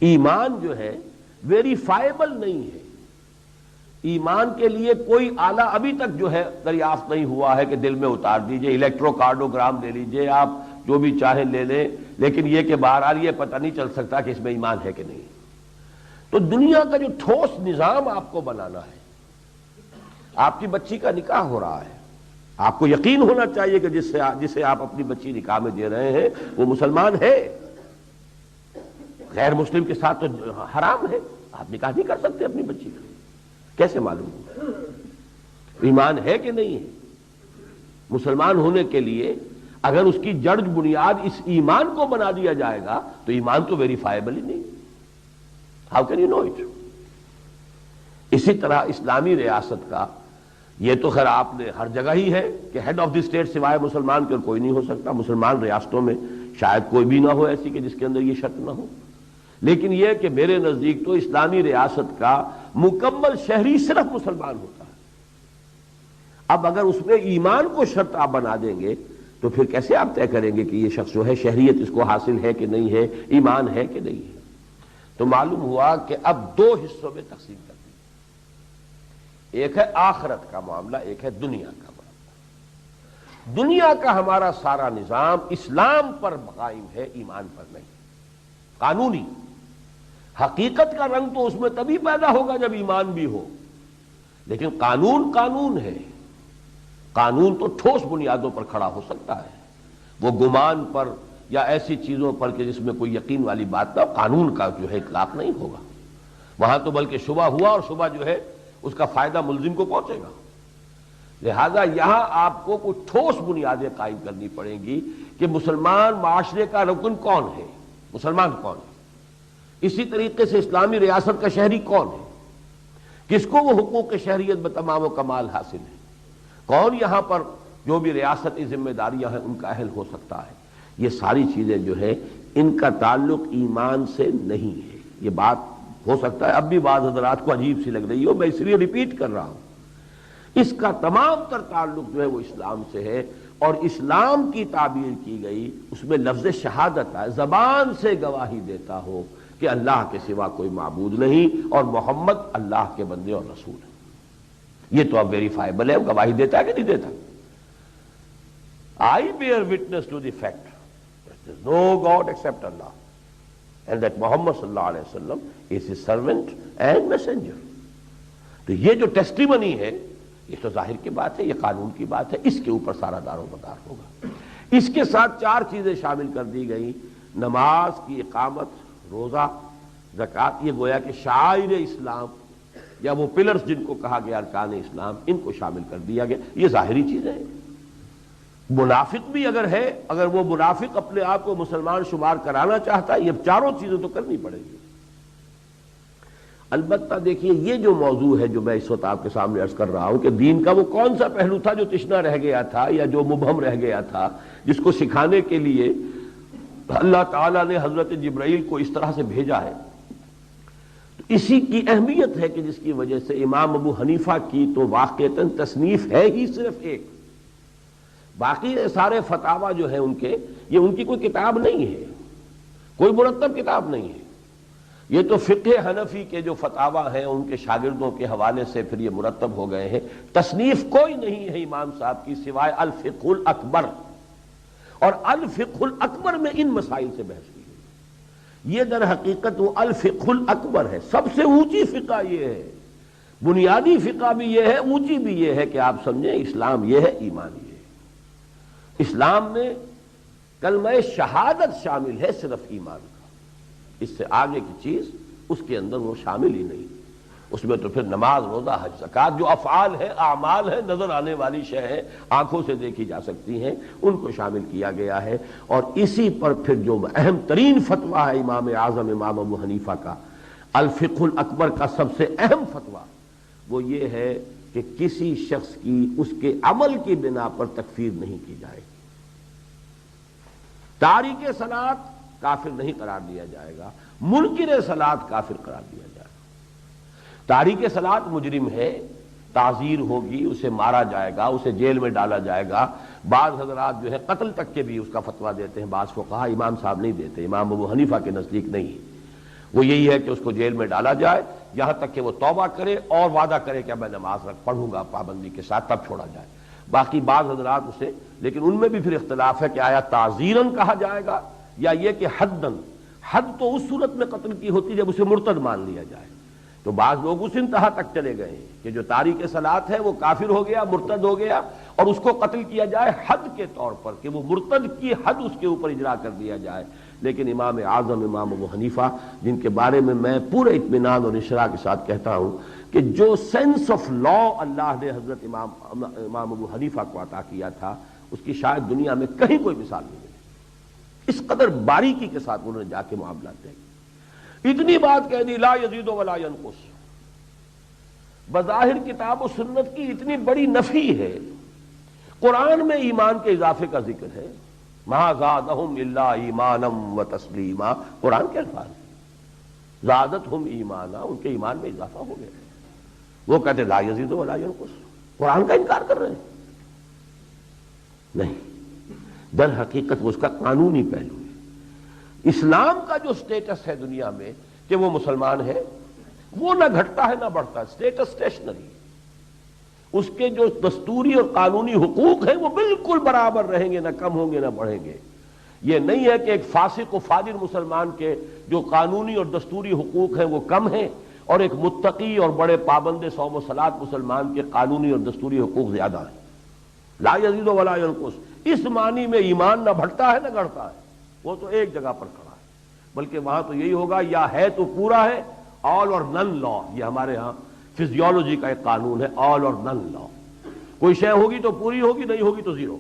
ایمان جو ہے ویریفائبل نہیں ہے. ایمان کے لیے کوئی آلہ ابھی تک جو ہے دریافت نہیں ہوا ہے کہ دل میں اتار دیجئے، الیکٹرو کارڈوگرام لے لیجئے آپ، جو بھی چاہیں لے لیں، لیکن یہ کہ بہرحال یہ پتہ نہیں چل سکتا کہ اس میں ایمان ہے کہ نہیں. تو دنیا کا جو ٹھوس نظام آپ کو بنانا ہے، آپ کی بچی کا نکاح ہو رہا ہے، آپ کو یقین ہونا چاہیے کہ جسے آپ اپنی بچی نکاح میں دے رہے ہیں وہ مسلمان ہے. غیر مسلم کے ساتھ تو حرام ہے، آپ نکاح نہیں کر سکتے اپنی بچی کا. کیسے معلوم ہوگا ایمان ہے کہ نہیں ہے؟ مسلمان ہونے کے لیے اگر اس کی جڑ بنیاد اس ایمان کو بنا دیا جائے گا تو ایمان تو ویریفائبل ہی نہیں. How can you know it? اسی طرح اسلامی ریاست کا یہ تو خیر آپ نے ہر جگہ ہی ہے کہ ہیڈ آف دی اسٹیٹ سوائے مسلمان کے اور کوئی نہیں ہو سکتا. مسلمان ریاستوں میں شاید کوئی بھی نہ ہو ایسی کہ جس کے اندر یہ شرط نہ ہو، لیکن یہ کہ میرے نزدیک تو اسلامی ریاست کا مکمل شہری صرف مسلمان ہوتا ہے. اب اگر اس میں ایمان کو شرط آپ بنا دیں گے تو پھر کیسے آپ طے کریں گے کہ یہ شخص جو ہے شہریت اس کو حاصل ہے کہ نہیں ہے، ایمان ہے کہ نہیں ہے؟ تو معلوم ہوا کہ اب دو حصوں میں تقسیم کر دی، ایک ہے آخرت کا معاملہ، ایک ہے دنیا کا معاملہ. دنیا کا ہمارا سارا نظام اسلام پر قائم ہے، ایمان پر نہیں. قانونی حقیقت کا رنگ تو اس میں تبھی پیدا ہوگا جب ایمان بھی ہو، لیکن قانون قانون ہے. قانون تو ٹھوس بنیادوں پر کھڑا ہو سکتا ہے، وہ گمان پر یا ایسی چیزوں پر کہ جس میں کوئی یقین والی بات نہ، قانون کا جو ہے اطلاق نہیں ہوگا. وہاں تو بلکہ شبہ ہوا اور شبہ جو ہے اس کا فائدہ ملزم کو پہنچے گا. لہذا یہاں آپ کو کچھ ٹھوس بنیادیں قائم کرنی پڑیں گی کہ مسلمان معاشرے کا رکن کون ہے، مسلمان کون ہے. اسی طریقے سے اسلامی ریاست کا شہری کون ہے، کس کو وہ حقوق شہریت بتمام و کمال حاصل ہے، کون یہاں پر جو بھی ریاستی ذمہ داریاں ہیں ان کا اہل ہو سکتا ہے. یہ ساری چیزیں جو ہے ان کا تعلق ایمان سے نہیں ہے. یہ بات ہو سکتا ہے اب بھی بعض حضرات کو عجیب سی لگ رہی ہو، میں اس لیے ریپیٹ کر رہا ہوں. اس کا تمام تر تعلق جو ہے وہ اسلام سے ہے، اور اسلام کی تعبیر کی گئی اس میں لفظ شہادت ہے، زبان سے گواہی دیتا ہو کہ اللہ کے سوا کوئی معبود نہیں اور محمد اللہ کے بندے اور رسول ہیں. یہ تو اب ویریفائبل ہے، گواہی دیتا ہے کہ نہیں دیتا. I bear witness to the fact that there is no God except Allah and that Muhammad sallallahu alayhi wa sallam is his servant and messenger. تو یہ جو ٹیسٹیمنی ہے یہ تو ظاہر کی بات ہے، یہ قانون کی بات ہے، اس کے اوپر سارا دار و مدار ہوگا. اس کے ساتھ چار چیزیں شامل کر دی گئی: نماز کی اقامت، روزہ، زکوٰۃ. یہ گویا کہ شعائر اسلام یا وہ پلرز جن کو کہا گیا ارکان اسلام، ان کو شامل کر دیا گیا. یہ ظاہری چیزیں ہیں. منافق بھی اگر ہے، اگر وہ منافق اپنے آپ کو مسلمان شمار کرانا چاہتا ہے، یہ چاروں چیزیں تو کرنی پڑے گی. البتہ دیکھیے یہ جو موضوع ہے جو میں اس وقت آپ کے سامنے عرض کر رہا ہوں کہ دین کا وہ کون سا پہلو تھا جو تشنا رہ گیا تھا یا جو مبہم رہ گیا تھا، جس کو سکھانے کے لیے اللہ تعالیٰ نے حضرت جبرائیل کو اس طرح سے بھیجا ہے. تو اسی کی اہمیت ہے کہ جس کی وجہ سے امام ابو حنیفہ کی تو واقعتاً تصنیف ہے ہی صرف ایک. باقی سارے فتاوی جو ہیں ان کے، یہ ان کی کوئی کتاب نہیں ہے، کوئی مرتب کتاب نہیں ہے. یہ تو فقہ حنفی کے جو فتاوی ہیں ان کے شاگردوں کے حوالے سے پھر یہ مرتب ہو گئے ہیں. تصنیف کوئی نہیں ہے امام صاحب کی سوائے الفقہ الاکبر، اور الفقہ الاکبر میں ان مسائل سے بحث ہوئی ہے. یہ در حقیقت وہ الفقہ الاکبر ہے. سب سے اونچی فقہ یہ ہے، بنیادی فقہ بھی یہ ہے، اونچی بھی یہ ہے کہ آپ سمجھیں اسلام یہ ہے، ایمان یہ ہے. اسلام میں کلمہ شہادت شامل ہے صرف ایمان کا، اس سے آگے کی چیز اس کے اندر وہ شامل ہی نہیں. اس میں تو پھر نماز، روزہ، حج، زکوٰۃ جو افعال ہے، اعمال ہے، نظر آنے والی شے ہے، آنکھوں سے دیکھی جا سکتی ہیں، ان کو شامل کیا گیا ہے. اور اسی پر پھر جو اہم ترین فتویٰ ہے امام اعظم امام ابو حنیفہ کا، الفقہ الاکبر کا سب سے اہم فتویٰ وہ یہ ہے کہ کسی شخص کی اس کے عمل کی بنا پر تکفیر نہیں کی جائے گی. تارک صلاۃ کافر نہیں قرار دیا جائے گا، منکر صلاۃ کافر قرار دیا جائے گا. تارک صلاۃ مجرم ہے، تعزیر ہوگی، اسے مارا جائے گا، اسے جیل میں ڈالا جائے گا. بعض حضرات جو ہے قتل تک کے بھی اس کا فتویٰ دیتے ہیں، بعض فقہا، امام صاحب نہیں دیتے، امام ابو حنیفہ کے نزدیک نہیں. وہ یہی ہے کہ اس کو جیل میں ڈالا جائے یہاں تک کہ وہ توبہ کرے اور وعدہ کرے کہ میں نماز پڑھوں گا پابندی کے ساتھ، تب چھوڑا جائے۔ باقی بعض حضرات اسے، لیکن ان میں بھی پھر اختلاف ہے کہ آیا تعزیراً کہا جائے گا یا یہ کہ حداً۔ حد تو اس صورت میں قتل کی ہوتی جب اسے مرتد مان لیا جائے، تو بعض لوگ اس انتہا تک چلے گئے ہیں کہ جو تاریک صلاۃ ہے وہ کافر ہو گیا، مرتد ہو گیا، اور اس کو قتل کیا جائے حد کے طور پر کہ وہ مرتد کی حد اس کے اوپر اجرا کر دیا جائے۔ لیکن امام اعظم امام ابو حنیفہ، جن کے بارے میں میں پورے اطمینان اور اشراء کے ساتھ کہتا ہوں کہ جو سینس آف لا اللہ نے حضرت امام ابو حنیفہ کو عطا کیا تھا، اس کی شاید دنیا میں کہیں کوئی مثال نہیں ملے۔ اس قدر باریکی کے ساتھ انہوں نے جا کے معاملات طے، اتنی بات کہہ دی لا یزید ولا ینقص۔ بظاہر کتاب و سنت کی اتنی بڑی نفی ہے، قرآن میں ایمان کے اضافے کا ذکر ہے، ما زادہم الا ایمانا و تسلیما، قرآن کے الفاظ زادتہم ایمانا، ان کے ایمان میں اضافہ ہو گیا۔ وہ کہتے لا یزید ولا ینقص، قرآن کا انکار کر رہے ہیں۔ نہیں، در حقیقت وہ اس کا قانونی پہلو ہے۔ اسلام کا جو سٹیٹس ہے دنیا میں کہ وہ مسلمان ہے، وہ نہ گھٹتا ہے نہ بڑھتا ہے، سٹیٹس اسٹیشنری۔ اس کے جو دستوری اور قانونی حقوق ہیں وہ بالکل برابر رہیں گے، نہ کم ہوں گے نہ بڑھیں گے۔ یہ نہیں ہے کہ ایک فاسق و فاجر مسلمان کے جو قانونی اور دستوری حقوق ہیں وہ کم ہیں، اور ایک متقی اور بڑے پابند صوم و صلاۃ مسلمان کے قانونی اور دستوری حقوق زیادہ ہیں۔ لا یزید ولا ینقص، اس معنی میں ایمان نہ بڑھتا ہے نہ گھٹتا ہے، وہ تو ایک جگہ پر کھڑا ہے، بلکہ وہاں تو یہی ہوگا یا ہے تو پورا ہے، آل اور نن لا، یہ ہمارے ہاں فزیولوجی کا ایک قانون ہے، آل اور نن لا۔ کوئی شے ہوگی تو پوری ہوگی، نہیں ہوگی تو زیرو۔